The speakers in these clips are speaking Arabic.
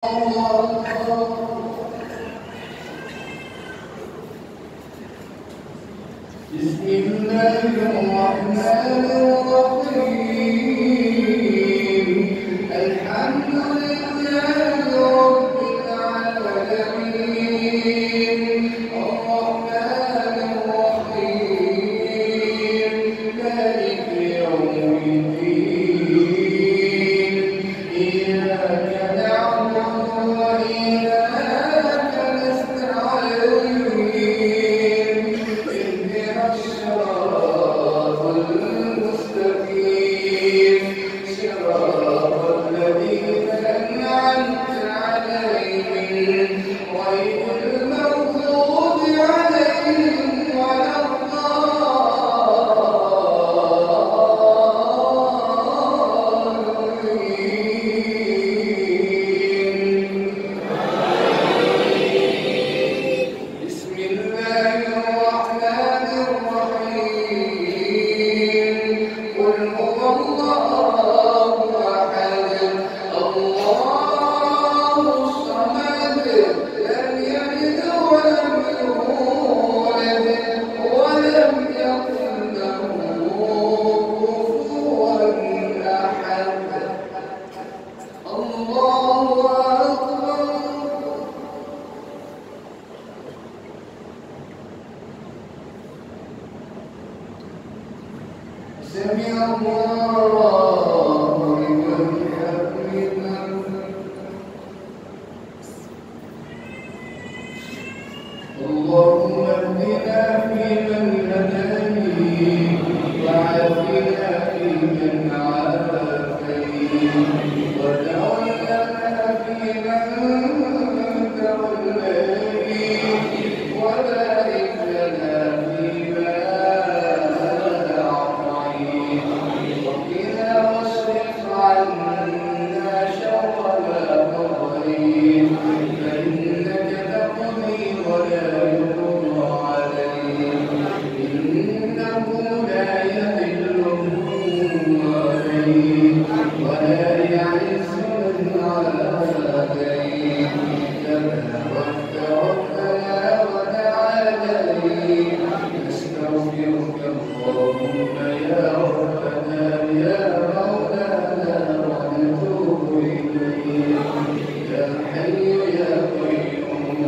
بسم الله الرحمن الرحيم الحمد لله رب العالمين الرحمن الرحيم مالك يوم الدين إياك نعبد وإياك نستعين اهدنا الصراط المستقيم صراط الذين أنعمت عليهم غير المغضوب عليهم ولا بسم الله الرحمن الرحيم قل هو الله أحد الله الصمد لم يلد ولم يولد ولم يكن له كفوا أحد الله أكبر سمع الله لمن حمده اللهم اهدنا فيمن هديت وعافنا فيمن عافيت وتولنا فيمن توليت وبارك لنا فيما أعطيت وقنا واصرف عنا شر ما قضيت فإنك تقضي ولا يقضى عليك إنه لا يذل من واليت ولا يعز من عاديت تباركت ربنا وتعاليت نستغفرك اللهم يا ربنا يا مولانا ونتوب إليك يا حي يا قيوم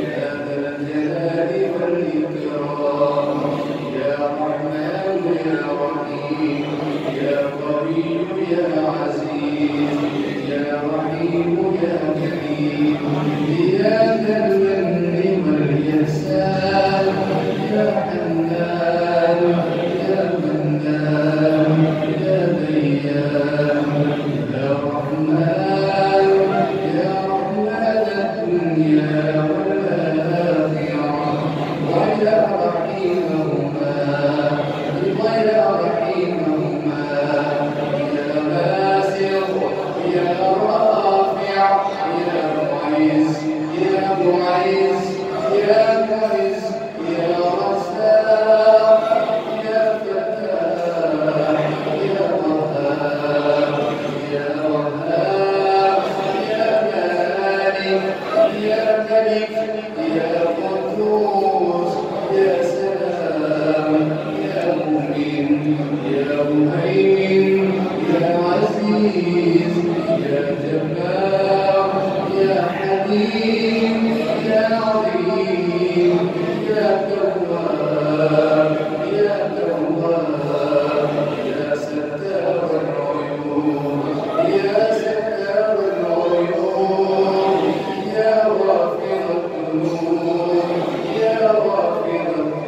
يا ذا الجلال والإكرام يا رحمن يا رحيم يا قوي يا عزيز يا رحيم يا كريم يا ذا المن والإحسان يا حنان يا منان يا ديان يا رحمن يا رحمن الدنيا والآخرة ويا رحيمهما ويا رحيمهما يا باسط يا رافع يا معز يا معز يا معز يا رزاق يا فتاح يا وهاب يا وهاب يا مالك يا ملك يا قدوس يا سلام يا مؤمن يا مهيمن يا عزيز يا جبار يا حليم يا عظيم يا تواب يا تواب يا ستار العيوب يا ستار العيوب يا غافر الذنوب يا غافر الذنوب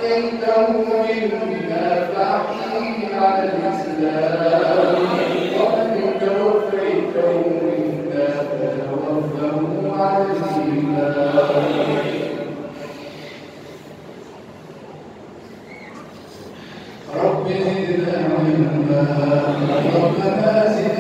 أحييته منا فأحيه على الإسلام ومن توفيته منا فتوفه على الإيمان رب زدنا علما ربنا زدنا